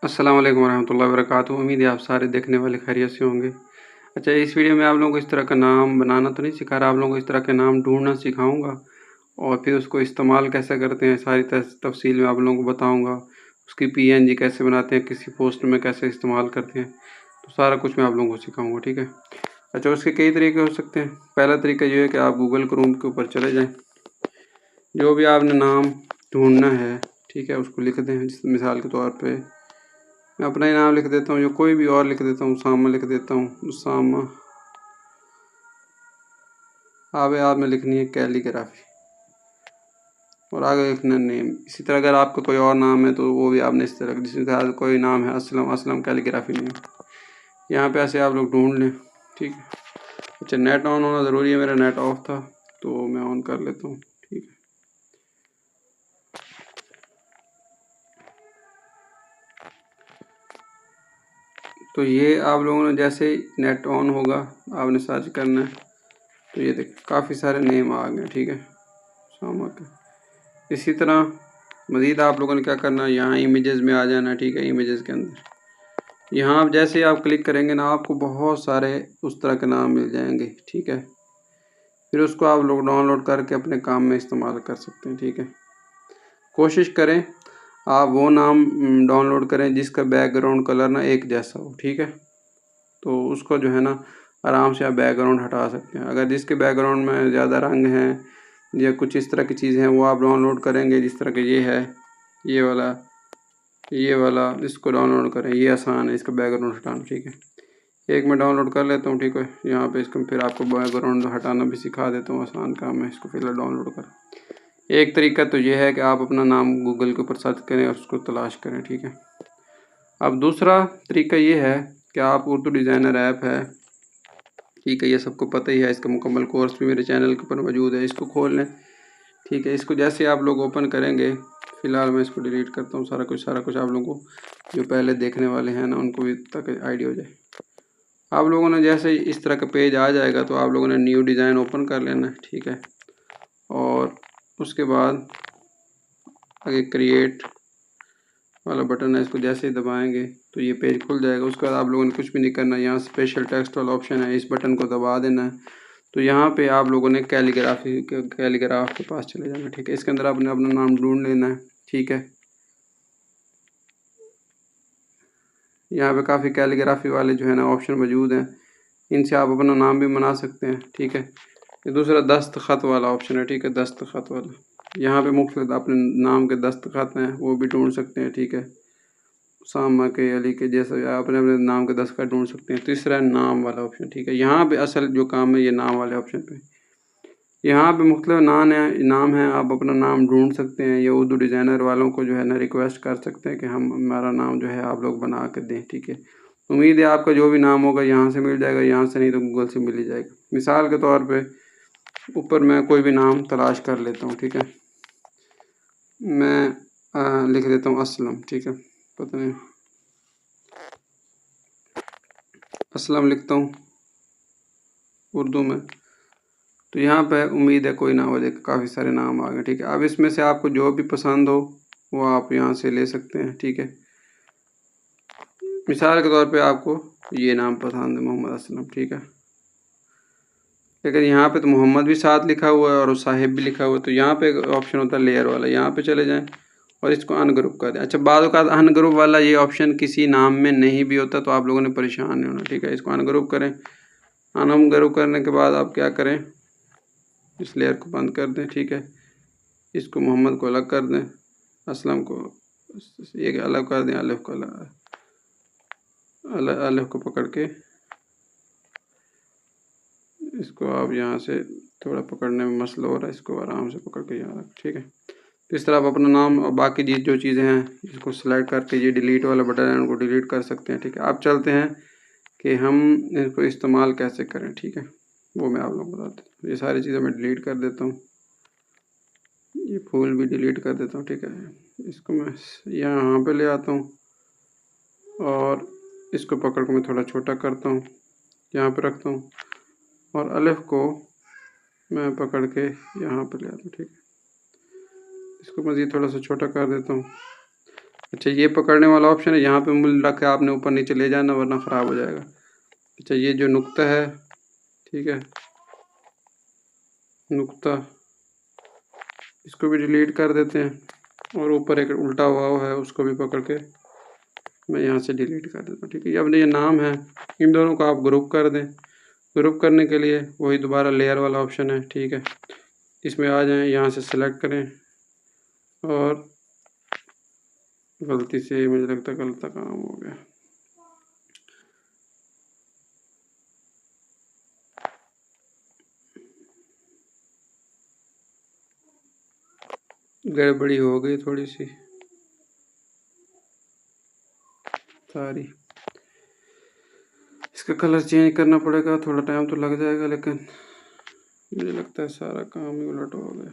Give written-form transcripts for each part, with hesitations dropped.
अस्सलाम वालेकुम रहमतुल्लाहि व बरकातुहू। उम्मीद है आप सारे देखने वाले खैरियत से होंगे। अच्छा, इस वीडियो में आप लोगों को इस तरह का नाम बनाना तो नहीं सिखा रहा, आप लोगों को इस तरह के नाम ढूंढना सिखाऊंगा और फिर उसको इस्तेमाल कैसे करते हैं सारी तफसील में आप लोगों को बताऊंगा। उसकी पीएनजी कैसे बनाते हैं, किसी पोस्ट में कैसे इस्तेमाल करते हैं, तो सारा कुछ मैं आप लोगों को सिखाऊंगा, ठीक है। अच्छा, उसके कई तरीके हो सकते हैं। पहला तरीका ये है कि आप गूगल क्रोम के ऊपर चले जाएँ, जो भी आपने नाम ढूंढना है, ठीक है, उसको लिख दें। जिस मिसाल के तौर पे मैं अपना ही नाम लिख देता हूँ या कोई भी और लिख देता हूँ, उसामा लिख देता हूँ, उसामा। आगे आपने लिखनी है कैलीग्राफी और आगे लिखना नेम। इसी तरह अगर आपका कोई और नाम है तो वो भी आपने इस तरह, जिस तरह कोई नाम है असलम, असलम कैलीग्राफी नेम, यहाँ पे ऐसे आप लोग ढूंढ लें, ठीक है। अच्छा, नेट ऑन होना ज़रूरी है। मेरा नेट ऑफ था तो मैं ऑन कर लेता हूँ, ठीक है। तो ये आप लोगों ने जैसे ही नेट ऑन होगा आपने सर्च करना है, तो ये देख काफ़ी सारे नेम आ गए, ठीक है, उसामा के। इसी तरह मज़ीद आप लोगों ने क्या करना है, यहाँ इमेजेस में आ जाना, ठीक है। इमेजेस के अंदर यहाँ आप जैसे ही आप क्लिक करेंगे ना, आपको बहुत सारे उस तरह के नाम मिल जाएंगे, ठीक है। फिर उसको आप लोग डाउनलोड करके अपने काम में इस्तेमाल कर सकते हैं, ठीक है। कोशिश करें आप वो नाम डाउनलोड करें जिसका बैकग्राउंड कलर ना एक जैसा हो, ठीक है। तो उसको जो है ना आराम से आप बैकग्राउंड हटा सकते हैं। अगर जिसके बैकग्राउंड में ज़्यादा रंग हैं या कुछ इस तरह की चीज़ें हैं, वो आप डाउनलोड करेंगे। जिस तरह के ये है, ये वाला इसको डाउनलोड करें, ये आसान है इसका बैकग्राउंड हटाना, ठीक है। एक मैं डाउनलोड कर लेता हूँ, ठीक है। यहाँ पे इसको फिर आपको बैकग्राउंड हटाना भी सिखा देता हूँ, आसान काम है। इसको फिलहाल डाउनलोड करें। एक तरीका तो ये है कि आप अपना नाम गूगल के ऊपर सर्च करें और उसको तलाश करें, ठीक है। अब दूसरा तरीका ये है कि आप उर्दू डिज़ाइनर ऐप है, ठीक है, ये सबको पता ही है। इसका मुकम्मल कोर्स भी मेरे चैनल के ऊपर मौजूद है, इसको खोल लें, ठीक है। इसको जैसे आप लोग ओपन करेंगे, फ़िलहाल मैं इसको डिलीट करता हूँ। सारा कुछ आप लोगों को जो पहले देखने वाले हैं ना, उनको भी तक आइडिया हो जाए। आप लोगों ने जैसे ही इस तरह का पेज आ जाएगा तो आप लोगों ने न्यू डिज़ाइन ओपन कर लेना है, ठीक है। और उसके बाद आगे क्रिएट वाला बटन है, इसको जैसे ही दबाएंगे तो ये पेज खुल जाएगा। उसके बाद आप लोगों ने कुछ भी नहीं करना, यहाँ स्पेशल टेक्स्ट वाला ऑप्शन है, इस बटन को दबा देना है। तो यहाँ पे आप लोगों ने कैलीग्राफ के पास चले जाना, ठीक है। इसके अंदर आपने अपना नाम ढूंढ लेना है, ठीक है। यहाँ पे काफ़ी कैलीग्राफी वाले जो है ना ऑप्शन मौजूद हैं, इनसे आप अपना नाम भी बना सकते हैं, ठीक है। ये दूसरा दस्तखत वाला ऑप्शन है, ठीक है, दस्तखत वाला। यहाँ पे मुख्तलिफ अपने नाम के दस्तखत हैं, वो भी ढूंढ सकते हैं, ठीक है। उसामा के, अली के, जैसा अपने अपने नाम के दस्तखत ढूंढ सकते हैं। तीसरा नाम वाला ऑप्शन, ठीक है। यहाँ पे असल जो काम है ये नाम वाले ऑप्शन पे। यहाँ पे मुख्तलिफ नाम है, आप अपना नाम ढूंढ सकते हैं। ये उर्दू डिज़ाइनर वालों को जो है ना रिक्वेस्ट कर सकते हैं कि हमारा नाम जो है आप लोग बना कर दें, ठीक है। उम्मीद है आपका जो भी नाम होगा यहाँ से मिल जाएगा, यहाँ से नहीं तो गूगल से मिल ही जाएगा। मिसाल के तौर पे ऊपर मैं कोई भी नाम तलाश कर लेता हूँ, ठीक है। मैं लिख देता हूँ असलम, ठीक है। पता नहीं, असलम लिखता हूँ उर्दू में। तो यहाँ पे उम्मीद है कोई ना हो जाए, काफ़ी सारे नाम आ गए, ठीक है। अब इसमें से आपको जो भी पसंद हो वो आप यहाँ से ले सकते हैं, ठीक है। मिसाल के तौर पे आपको ये नाम पसंद है, मोहम्मद असलम, ठीक है। लेकिन यहाँ पे तो मोहम्मद भी साथ लिखा हुआ है और साहिब भी लिखा हुआ है। तो यहाँ पे ऑप्शन होता है लेयर वाला, यहाँ पे चले जाएं और इसको अनग्रुप कर दें। अच्छा, बाद का अनग्रुप वाला ये ऑप्शन किसी नाम में नहीं भी होता, तो आप लोगों ने परेशान नहीं होना, ठीक है। इसको अनग्रुप करें। अनग्रुप करने के बाद आप क्या करें, इस लेयर को बंद कर दें, ठीक है। इसको मोहम्मद को अलग कर दें, असलम को ये अलग कर दें, अलिफ को अलिफ को पकड़ के इसको आप यहाँ से थोड़ा पकड़ने में मसला हो रहा है, इसको आराम से पकड़ के यहाँ रख, ठीक है। तो इस तरह आप अपना नाम और बाकी जो चीज़ें हैं इसको सिलेक्ट करके ये डिलीट वाला बटन है उनको डिलीट कर सकते हैं, ठीक है। आप चलते हैं कि हम इसको इस्तेमाल कैसे करें, ठीक है, वो मैं आप लोग बताते हैं। ये सारी चीज़ें मैं डिलीट कर देता हूँ, ये फूल भी डिलीट कर देता हूँ, ठीक है। इसको मैं यहाँ पे ले आता हूँ और इसको पकड़ के मैं थोड़ा छोटा करता हूँ, यहाँ पे रखता हूँ और अलिफ को मैं पकड़ के यहाँ पे ले आता हूँ, ठीक है। इसको मज़ीद थोड़ा सा छोटा कर देता हूँ। अच्छा, ये पकड़ने वाला ऑप्शन है, यहाँ पे उंगली रख के आपने ऊपर नीचे ले जाना वरना ख़राब हो जाएगा। अच्छा, ये जो नुक्ता है, ठीक है, नुक्ता, इसको भी डिलीट कर देते हैं और ऊपर एक उल्टा हुआ है उसको भी पकड़ के मैं यहाँ से डिलीट कर देता हूँ। ठीक है, अब ये नाम है, इन दोनों को आप ग्रुप कर दें। ग्रुप करने के लिए वही दोबारा लेयर वाला ऑप्शन है, ठीक है, इसमें आ जाएं, यहाँ से सिलेक्ट करें और गलती से मुझे लगता है गलत काम हो गया। गड़बड़ी हो गई थोड़ी सी सारी। इसका कलर चेंज करना पड़ेगा, थोड़ा टाइम तो लग जाएगा, लेकिन मुझे लगता है सारा काम ही उलट हो गया।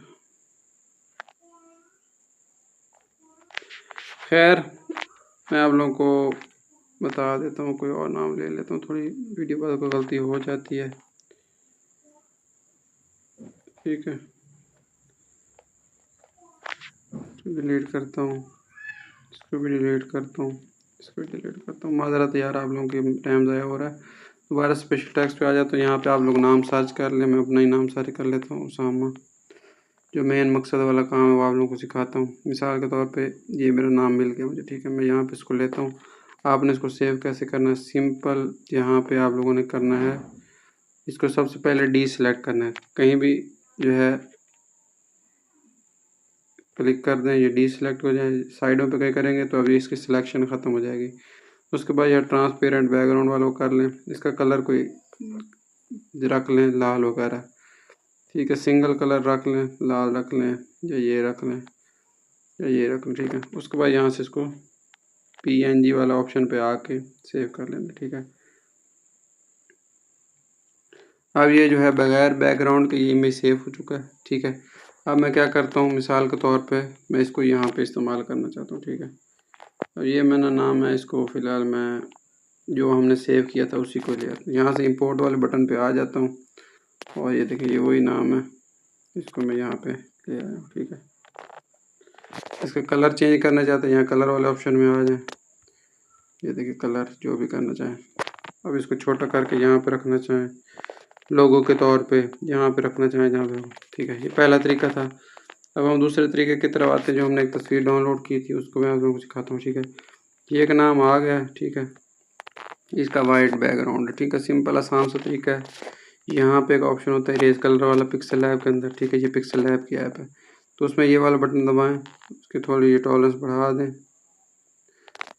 खैर, मैं आप लोगों को बता देता हूँ, कोई और नाम ले लेता हूँ, थोड़ी वीडियो पर कोई गलती हो जाती है। ठीक है, डिलीट करता हूँ, इसको भी डिलीट करता हूँ, इसको भी डिलीट करता हूँ। माजरत यार, आप लोगों के टाइम ज़ाया हो रहा है। दोबारा स्पेशल टैक्स पे आ जाए तो यहाँ पे आप लोग नाम सर्च कर लें। मैं अपना ही नाम सर्च कर लेता हूँ, उसामा। जो मेन मकसद वाला काम है वो आप लोगों को सिखाता हूँ। मिसाल के तौर पे ये मेरा नाम मिल गया मुझे, ठीक है, मैं यहाँ पे इसको लेता हूँ। आपने इसको सेव कैसे करना है? सिंपल, यहाँ पे आप लोगों ने करना है, इसको सबसे पहले डी सेलेक्ट करना है। कहीं भी जो है क्लिक कर दें, ये डी सेलेक्ट हो जाए। साइडों पे कहीं करेंगे तो अभी इसकी सिलेक्शन ख़त्म हो जाएगी। उसके बाद यह ट्रांसपेरेंट बैकग्राउंड वाला कर लें, इसका कलर कोई रख लें लाल वगैरह, ठीक है, सिंगल कलर रख लें, लाल रख लें या ये रख लें या ये रख लें, ठीक है। उसके बाद यहाँ से इसको PNG वाला ऑप्शन पे आके सेव कर लेना, ठीक है। अब ये जो है बगैर बैकग्राउंड के ये इमेज सेव हो चुका है, ठीक है। अब मैं क्या करता हूँ, मिसाल के तौर पे मैं इसको यहाँ पे इस्तेमाल करना चाहता हूँ, ठीक है। अब ये मेरा नाम है, इसको फ़िलहाल मैं जो हमने सेव किया था उसी को ले आता हूँ। यहाँ से इंपोर्ट वाले बटन पे आ जाता हूँ और ये देखिए, ये वही नाम है, इसको मैं यहाँ पे ले आया हूँ, ठीक है। इसका कलर चेंज करना चाहते हैं, यहाँ कलर वाले ऑप्शन में आ जाए। ये देखिए, कलर जो भी करना चाहें। अब इसको छोटा करके यहाँ पे रखना चाहें, लोगों के तौर पे यहाँ पे रखना चाहें जहाँ पे हो, ठीक है। ये पहला तरीका था। अब हम दूसरे तरीके की तरफ आते हैं, जो हमने एक तस्वीर डाउनलोड की थी उसको मैं आप लोगों को सिखाता हूँ, ठीक है। ये एक नाम आ गया, ठीक है, इसका वाइट बैकग्राउंड है, ठीक है, सिंपल आसान सा तरीका है। यहाँ पे एक ऑप्शन होता है इरेज कलर वाला पिक्सल लैब के अंदर, ठीक है, ये पिक्सल लैब की ऐप है, तो उसमें ये वाला बटन दबाएं, उसकी थोड़ी ये टॉलरेंस बढ़ा दें,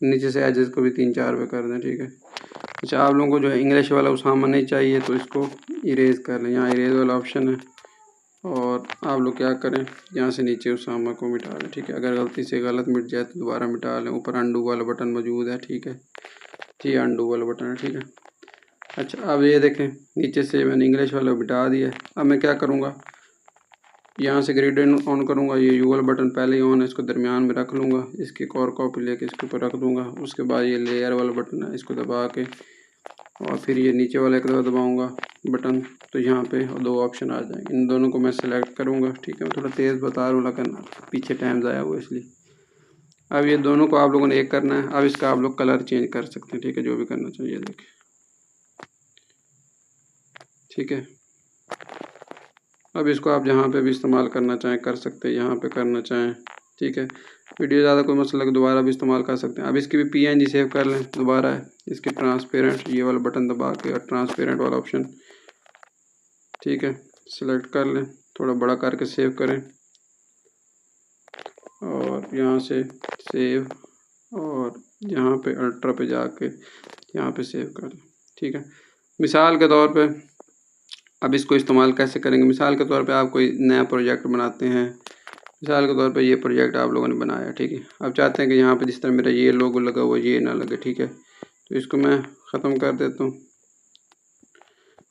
नीचे से एजेस को भी 3-4 पे कर दें, ठीक है। अच्छा, आप लोगों को जो है इंग्लिश वाला उसामा नहीं चाहिए तो इसको इरेज कर लें, यहाँ इरेज वाला ऑप्शन है और आप लोग क्या करें, यहाँ से नीचे उसामा को मिटा लें, ठीक है। अगर गलती से गलत मिट जाए तो दोबारा मिटा लें। ऊपर अंडू वाला बटन मौजूद है, ठीक है जी, अंडू वाला बटन है, ठीक है। अच्छा, अब ये देखें, नीचे से मैंने इंग्लिश वाला मिटा दिया। अब मैं क्या करूँगा, यहाँ से ग्रेडियंट ऑन करूँगा, ये यू वाला बटन पहले ही ऑन है, इसको दरमियान में रख लूँगा, इसकी एक और कॉपी लेके इसके ऊपर रख दूँगा। उसके बाद ये लेयर वाला बटन है, इसको दबा के और फिर ये नीचे वाला एक दफ़ा दबाऊँगा बटन, तो यहाँ पे 2 ऑप्शन आ जाएंगे। इन दोनों को मैं सेलेक्ट करूँगा, ठीक है। मैं थोड़ा तेज़ बता रहा हूँ लेकिन पीछे टाइम ज़ाया हुआ इसलिए। अब ये दोनों को आप लोगों ने एक करना है। अब इसका आप लोग कलर चेंज कर सकते हैं, ठीक है, जो भी करना चाहिए, देखिए, ठीक है। अब इसको आप जहाँ पे भी इस्तेमाल करना चाहें कर सकते हैं, यहाँ पे करना चाहें, ठीक है। वीडियो ज़्यादा कोई मसला लगे दोबारा भी इस्तेमाल कर सकते हैं। अब इसकी भी PNG सेव कर लें दोबारा है, इसके ट्रांसपेरेंट ये वाला बटन दबा के और ट्रांसपेरेंट वाला ऑप्शन, ठीक है, सिलेक्ट कर लें, थोड़ा बड़ा करके सेव करें और यहाँ से सेव और यहाँ पे अल्ट्रा पे जाके यहाँ पे सेव कर लें, ठीक है। मिसाल के तौर पे अब इसको इस्तेमाल कैसे करेंगे, मिसाल के तौर पे आप कोई नया प्रोजेक्ट बनाते हैं, मिसाल के तौर पे ये प्रोजेक्ट आप लोगों ने बनाया, ठीक है। आप चाहते हैं कि यहाँ पे जिस तरह मेरा ये लोगो लगा हुआ ये ना लगे, ठीक है, तो इसको मैं ख़त्म कर देता हूँ।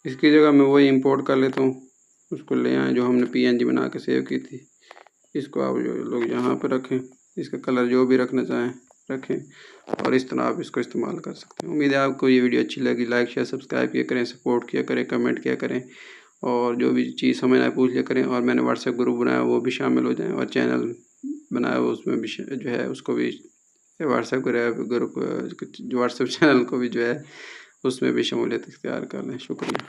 इसकी जगह मैं वही इंपोर्ट कर लेता हूँ, उसको ले आए जो हमने PNG बना के सेव की थी। इसको आप जो लोग यहाँ पर रखें, इसका कलर जो भी रखना चाहें रखें और इस तरह आप इसको इस्तेमाल कर सकते हैं। उम्मीद है आपको ये वीडियो अच्छी लगी। लाइक शेयर सब्सक्राइब किया करें, सपोर्ट किया करें, कमेंट किया करें और जो भी चीज़ समझ आए पूछ लिया करें। और मैंने व्हाट्सएप ग्रुप बनाया वो भी शामिल हो जाएं और चैनल बनाया उसमें भी जो है उसको भी व्हाट्सएप ग्रुप व्हाट्सएप चैनल को भी जो है उसमें भी शमूलियत इख्तियार कर लें। शुक्रिया।